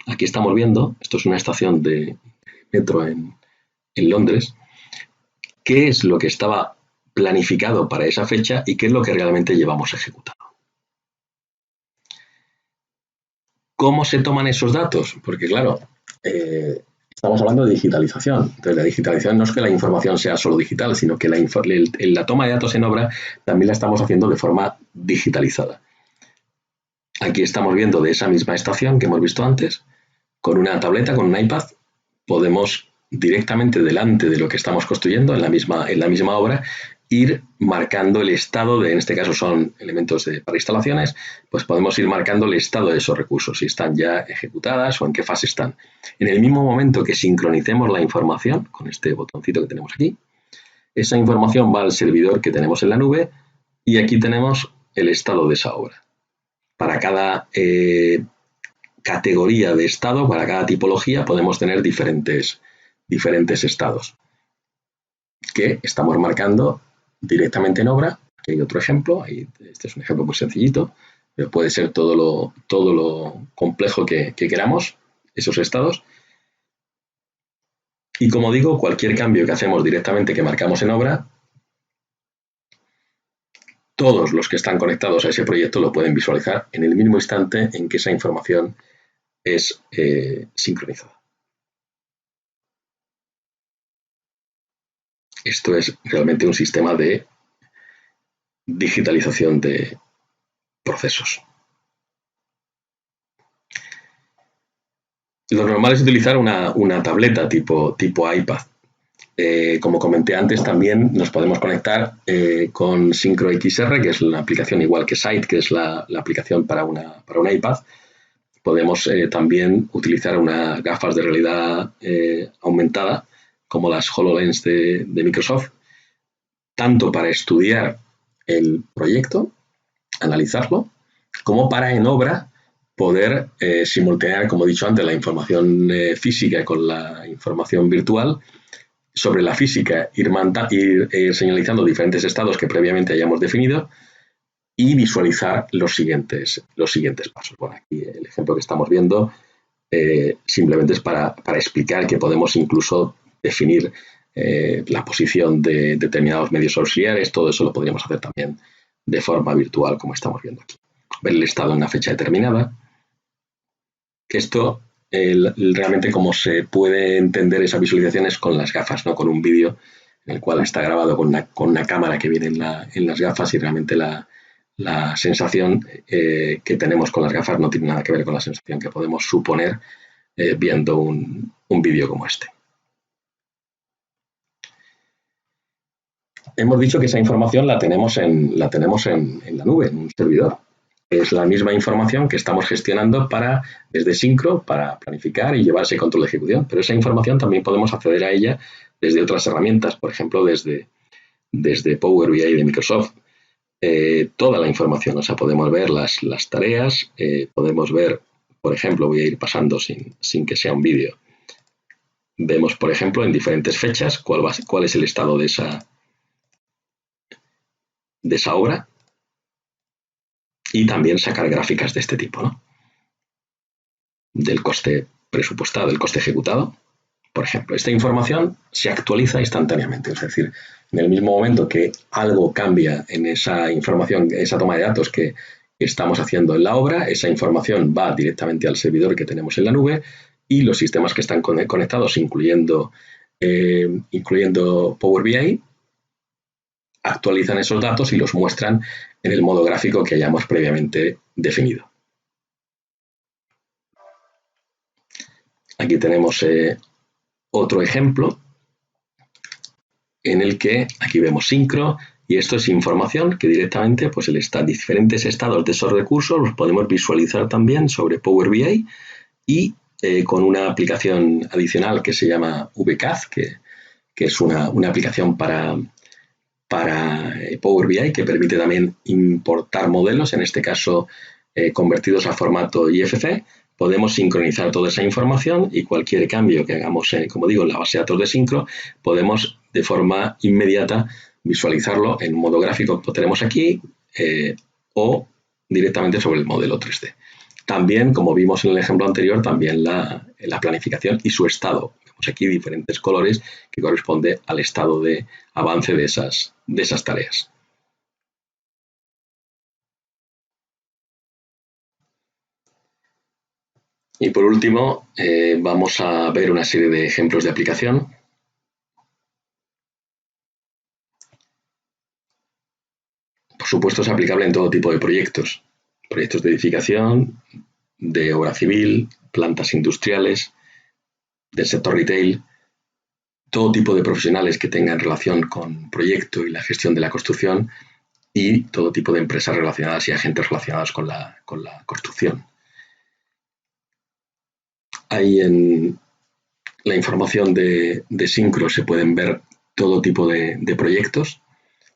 Aquí estamos viendo, esto es una estación de metro en Londres, qué es lo que estaba planificado para esa fecha y qué es lo que realmente llevamos ejecutado. ¿Cómo se toman esos datos? Porque claro, estamos hablando de digitalización. Entonces, la digitalización no es que la información sea solo digital, sino que la toma de datos en obra también la estamos haciendo de forma digitalizada. Aquí estamos viendo de esa misma estación que hemos visto antes, con una tableta, con un iPad, podemos directamente delante de lo que estamos construyendo en la misma obra ir marcando el estado de, en este caso son elementos para instalaciones, pues podemos ir marcando el estado de esos recursos, si están ya ejecutadas o en qué fase están. En el mismo momento que sincronicemos la información con este botoncito que tenemos aquí, esa información va al servidor que tenemos en la nube y aquí tenemos el estado de esa obra. Para cada categoría de estado, para cada tipología podemos tener diferentes estados que estamos marcando directamente en obra. Aquí hay otro ejemplo, este es un ejemplo muy sencillito, pero puede ser todo lo complejo que queramos, esos estados. Y como digo, cualquier cambio que hacemos directamente, que marcamos en obra, todos los que están conectados a ese proyecto lo pueden visualizar en el mismo instante en que esa información es sincronizada. Esto es realmente un sistema de digitalización de procesos. Lo normal es utilizar una tableta tipo iPad. Como comenté antes, también nos podemos conectar con SyncroXR, que es una aplicación igual que Sight, que es la aplicación para un iPad. Podemos también utilizar unas gafas de realidad aumentada, como las HoloLens de Microsoft, tanto para estudiar el proyecto, analizarlo, como para en obra poder simultanear, como he dicho antes, la información física con la información virtual. Sobre la física, ir señalizando diferentes estados que previamente hayamos definido y visualizar los siguientes pasos. Bueno, aquí el ejemplo que estamos viendo simplemente es para explicar que podemos incluso definir la posición de determinados medios auxiliares. Todo eso lo podríamos hacer también de forma virtual, como estamos viendo aquí. Ver el estado en una fecha determinada. Esto realmente como se puede entender esa visualización es con las gafas, no con un vídeo en el cual está grabado con una cámara que viene en las gafas, y realmente la sensación que tenemos con las gafas no tiene nada que ver con la sensación que podemos suponer viendo un vídeo como este. Hemos dicho que esa información la tenemos en la nube, en un servidor. Es la misma información que estamos gestionando desde Syncro para planificar y llevar ese control de ejecución. Pero esa información también podemos acceder a ella desde otras herramientas, por ejemplo, desde Power BI de Microsoft. Toda la información, o sea, podemos ver las tareas, podemos ver, por ejemplo, voy a ir pasando sin que sea un vídeo. Vemos, por ejemplo, en diferentes fechas cuál es el estado de esa obra, y también sacar gráficas de este tipo, ¿no? Del coste presupuestado, del coste ejecutado. Por ejemplo, esta información se actualiza instantáneamente, es decir, en el mismo momento que algo cambia en esa información, esa toma de datos que estamos haciendo en la obra, esa información va directamente al servidor que tenemos en la nube, y los sistemas que están conectados, incluyendo Power BI, actualizan esos datos y los muestran en el modo gráfico que hayamos previamente definido. Aquí tenemos otro ejemplo en el que aquí vemos Syncro, y esto es información que directamente pues diferentes estados de esos recursos los podemos visualizar también sobre Power BI, y con una aplicación adicional que se llama VCAD, que es una aplicación para Power BI, que permite también importar modelos, en este caso convertidos a formato IFC. Podemos sincronizar toda esa información, y cualquier cambio que hagamos, como digo, en la base de datos de Syncro, podemos de forma inmediata visualizarlo en modo gráfico que tenemos aquí, o directamente sobre el modelo 3D. También, como vimos en el ejemplo anterior, también la planificación y su estado. Vemos aquí diferentes colores que corresponde al estado de avance de esas tareas. Y por último, vamos a ver una serie de ejemplos de aplicación. Por supuesto, es aplicable en todo tipo de proyectos. Proyectos de edificación, de obra civil, plantas industriales, del sector retail, todo tipo de profesionales que tengan relación con proyecto y la gestión de la construcción, y todo tipo de empresas relacionadas y agentes relacionados con la construcción. Ahí en la información de Syncro se pueden ver todo tipo de proyectos.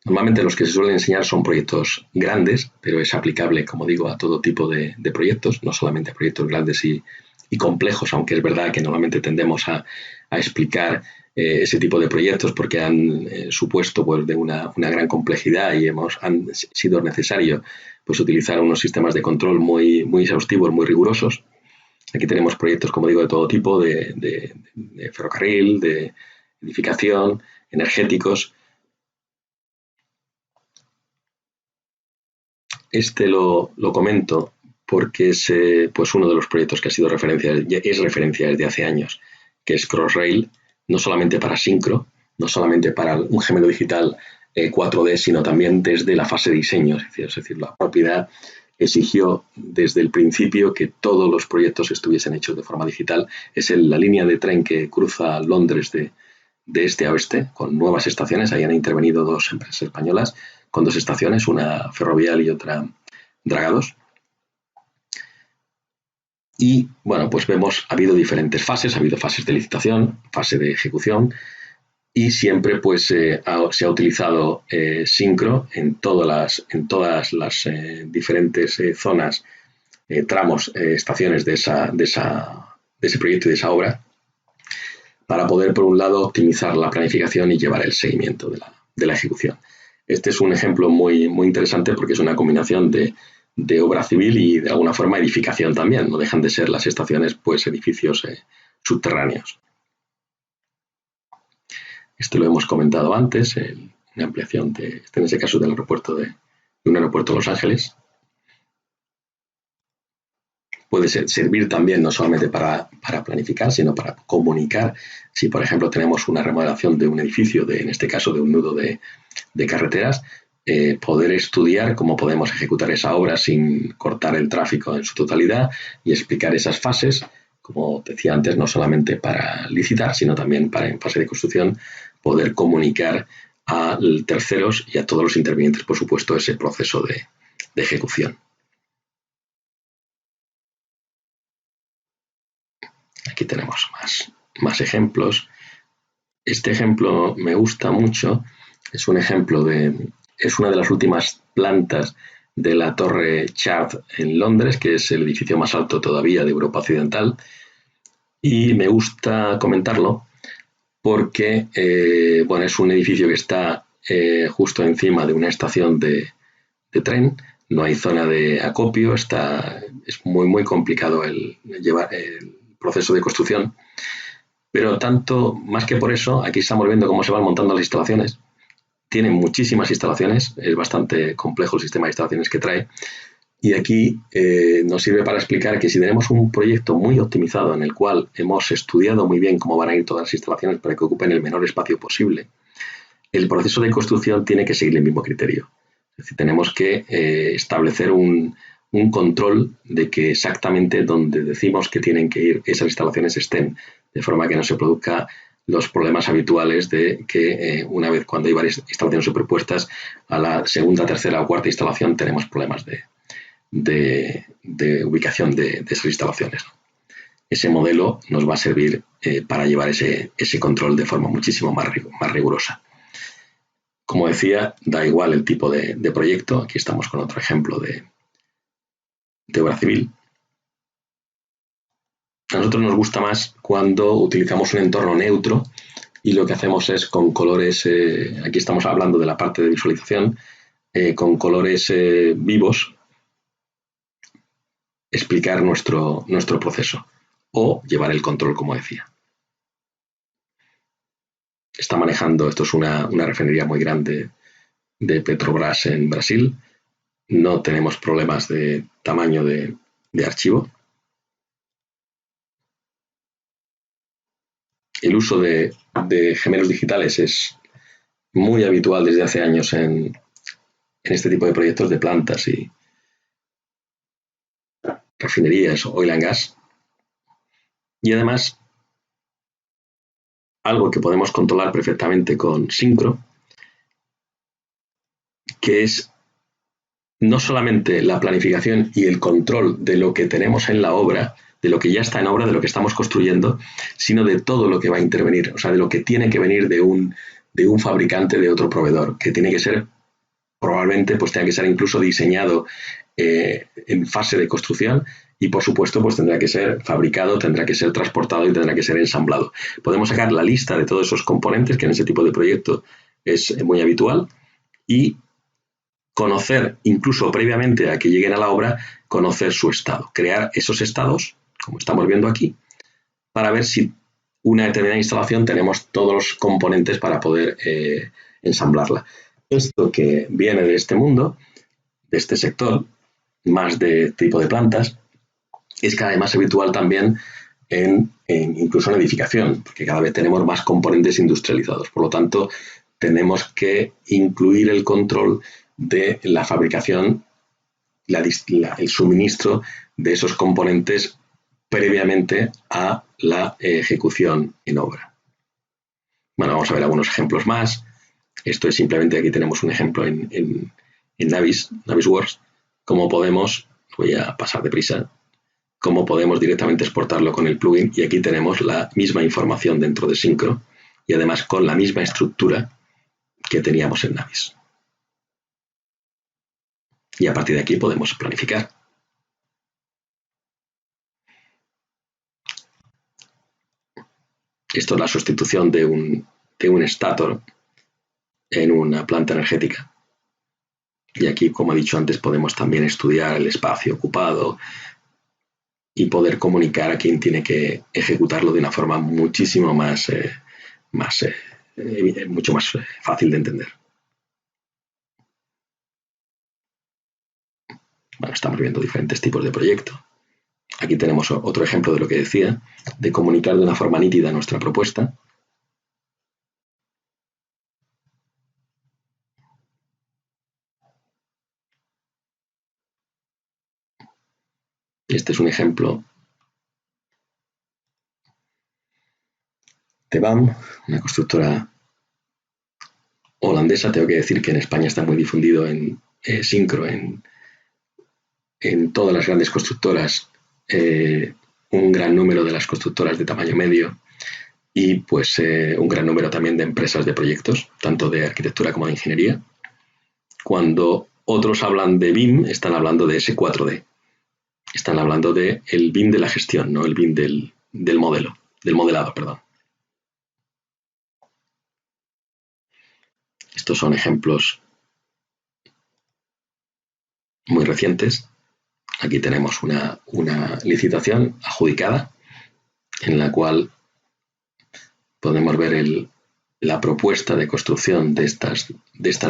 Normalmente los que se suelen enseñar son proyectos grandes, pero es aplicable, como digo, a todo tipo de proyectos, no solamente a proyectos grandes y complejos, aunque es verdad que normalmente tendemos a explicar ese tipo de proyectos porque han supuesto pues, de una gran complejidad, y han sido necesario pues, utilizar unos sistemas de control muy exhaustivos, muy rigurosos. Aquí tenemos proyectos, como digo, de todo tipo, de ferrocarril, de edificación, energéticos. Este lo comento porque es pues uno de los proyectos que ha sido referencia desde hace años, que es Crossrail, no solamente para sincro, no solamente para un gemelo digital 4D, sino también desde la fase de diseño. Es decir, la propiedad exigió desde el principio que todos los proyectos estuviesen hechos de forma digital. Es la línea de tren que cruza Londres de este a oeste, con nuevas estaciones. Ahí han intervenido dos empresas españolas con dos estaciones, una ferrovial y otra dragados. Y bueno, pues vemos, ha habido diferentes fases, ha habido fases de licitación, fase de ejecución, y siempre pues se ha utilizado sincro en todas las diferentes zonas, tramos, estaciones de ese proyecto y de esa obra, para poder, por un lado, optimizar la planificación y llevar el seguimiento de la ejecución. Este es un ejemplo muy, muy interesante porque es una combinación de obra civil y, de alguna forma, edificación también. No dejan de ser las estaciones, pues, edificios subterráneos. Esto lo hemos comentado antes, una ampliación en ese caso del aeropuerto de un aeropuerto de Los Ángeles. Puede servir también no solamente para planificar, sino para comunicar. Si, por ejemplo, tenemos una remodelación de un edificio, en este caso de un nudo de carreteras, poder estudiar cómo podemos ejecutar esa obra sin cortar el tráfico en su totalidad y explicar esas fases, como decía antes, no solamente para licitar, sino también para, en fase de construcción, poder comunicar a terceros y a todos los intervinientes, por supuesto, ese proceso de ejecución. Aquí tenemos más ejemplos. Este ejemplo me gusta mucho. Es un ejemplo es una de las últimas plantas de la Torre Shard en Londres, que es el edificio más alto todavía de Europa Occidental. Y me gusta comentarlo porque bueno, es un edificio que está justo encima de una estación de tren. No hay zona de acopio. Es muy, muy complicado llevar el proceso de construcción. Pero tanto, más que por eso, aquí estamos viendo cómo se van montando las instalaciones. Tiene muchísimas instalaciones, es bastante complejo el sistema de instalaciones que trae. Y aquí nos sirve para explicar que si tenemos un proyecto muy optimizado en el cual hemos estudiado muy bien cómo van a ir todas las instalaciones para que ocupen el menor espacio posible, el proceso de construcción tiene que seguir el mismo criterio. Es decir, tenemos que establecer un control de que exactamente donde decimos que tienen que ir esas instalaciones estén, de forma que no se produzcan los problemas habituales de que una vez cuando hay varias instalaciones superpuestas, a la segunda, tercera o cuarta instalación tenemos problemas de ubicación de esas instalaciones. Ese modelo nos va a servir para llevar ese control de forma muchísimo más rigurosa. Como decía, da igual el tipo de proyecto. Aquí estamos con otro ejemplo de obra civil. A nosotros nos gusta más cuando utilizamos un entorno neutro y lo que hacemos es con colores, aquí estamos hablando de la parte de visualización, con colores vivos, explicar nuestro proceso o llevar el control, como decía. Está manejando, esto es una refinería muy grande de Petrobras en Brasil. No tenemos problemas de tamaño de archivo. El uso de gemelos digitales es muy habitual desde hace años en este tipo de proyectos de plantas y refinerías o oil and gas. Y además, algo que podemos controlar perfectamente con sincro, que es no solamente la planificación y el control de lo que tenemos en la obra, de lo que ya está en obra, de lo que estamos construyendo, sino de todo lo que va a intervenir, o sea, de lo que tiene que venir de un fabricante, de otro proveedor, que tiene que ser, probablemente, pues tenga que ser incluso diseñado en fase de construcción y, por supuesto, pues tendrá que ser fabricado, tendrá que ser transportado y tendrá que ser ensamblado. Podemos sacar la lista de todos esos componentes, que en ese tipo de proyecto es muy habitual, y conocer, incluso previamente a que lleguen a la obra, conocer su estado, crear esos estados, como estamos viendo aquí, para ver si una determinada instalación tenemos todos los componentes para poder ensamblarla. Esto que viene de este mundo, de este sector, más de tipo de plantas, es cada vez más habitual también incluso en edificación, porque cada vez tenemos más componentes industrializados. Por lo tanto, tenemos que incluir el control de la fabricación, el suministro de esos componentes previamente a la ejecución en obra. Bueno, vamos a ver algunos ejemplos más. Esto es simplemente, aquí tenemos un ejemplo en Navisworks, cómo podemos, voy a pasar deprisa, cómo podemos directamente exportarlo con el plugin, y aquí tenemos la misma información dentro de Syncro y además con la misma estructura que teníamos en Navis. Y a partir de aquí podemos planificar. Esto es la sustitución de un stator en una planta energética. Y aquí, como he dicho antes, podemos también estudiar el espacio ocupado y poder comunicar a quien tiene que ejecutarlo de una forma muchísimo mucho más fácil de entender. Bueno, estamos viendo diferentes tipos de proyecto. Aquí tenemos otro ejemplo de lo que decía, de comunicar de una forma nítida nuestra propuesta. Este es un ejemplo de BAM, una constructora holandesa. Tengo que decir que en España está muy difundido en Syncro, en todas las grandes constructoras, un gran número de las constructoras de tamaño medio y pues un gran número también de empresas de proyectos, tanto de arquitectura como de ingeniería. Cuando otros hablan de BIM, están hablando de S4D. Están hablando del BIM de la gestión, no el BIM del modelado, perdón. Estos son ejemplos muy recientes. Aquí tenemos una licitación adjudicada en la cual podemos ver la propuesta de construcción de estas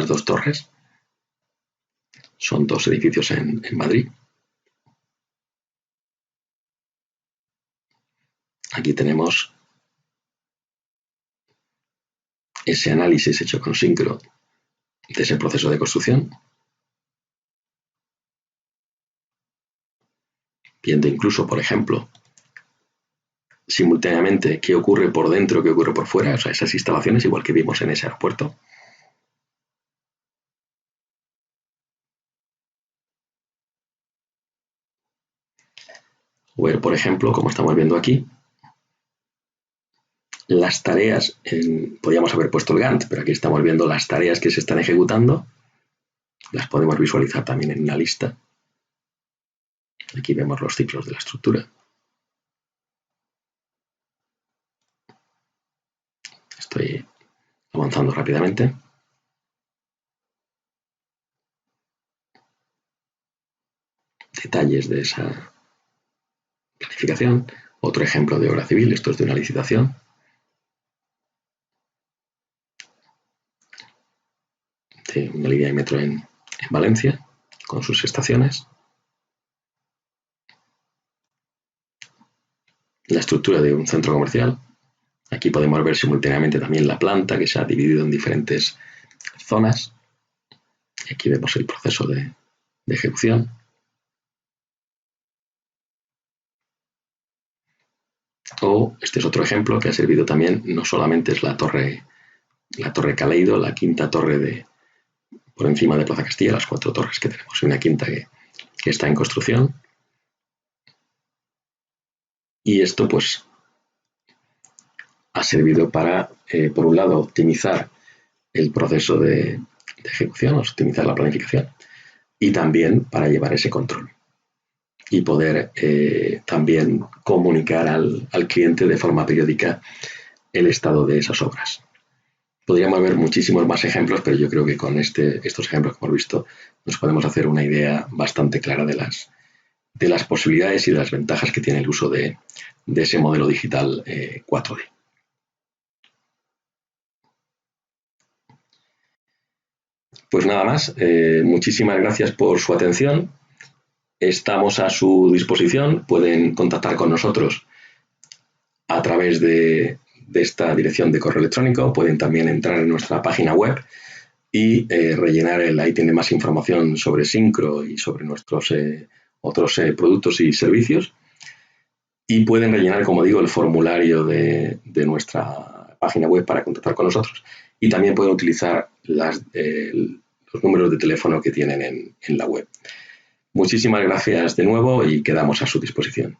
dos torres. Son dos edificios en Madrid. Aquí tenemos ese análisis hecho con Syncro de ese proceso de construcción, viendo incluso, por ejemplo, simultáneamente qué ocurre por dentro, qué ocurre por fuera, o sea, esas instalaciones, igual que vimos en ese aeropuerto. O ver, por ejemplo, como estamos viendo aquí, las tareas, podríamos haber puesto el Gantt, pero aquí estamos viendo las tareas que se están ejecutando, las podemos visualizar también en una lista. Aquí vemos los ciclos de la estructura. Estoy avanzando rápidamente. Detalles de esa planificación. Otro ejemplo de obra civil, esto es de una licitación. De una línea de metro en Valencia, con sus estaciones. La estructura de un centro comercial. Aquí podemos ver simultáneamente también la planta, que se ha dividido en diferentes zonas. Aquí vemos el proceso de ejecución. O este es otro ejemplo que ha servido también, no solamente es la torre Caleido, la quinta torre por encima de Plaza Castilla, las 4 torres que tenemos, y una quinta que está en construcción. Y esto pues ha servido para, por un lado, optimizar el proceso de ejecución, optimizar la planificación, y también para llevar ese control y poder también comunicar al cliente de forma periódica el estado de esas obras. Podríamos ver muchísimos más ejemplos, pero yo creo que con estos ejemplos que hemos visto nos podemos hacer una idea bastante clara de las posibilidades y de las ventajas que tiene el uso de ese modelo digital 4D. Pues nada más, muchísimas gracias por su atención Estamos a su disposición, pueden contactar con nosotros a través de esta dirección de correo electrónico, pueden también entrar en nuestra página web y rellenar ahí tiene más información sobre Syncro y sobre nuestros otros productos y servicios. Y pueden rellenar, como digo, el formulario de nuestra página web para contactar con nosotros. Y también pueden utilizar los números de teléfono que tienen en la web. Muchísimas gracias de nuevo y quedamos a su disposición.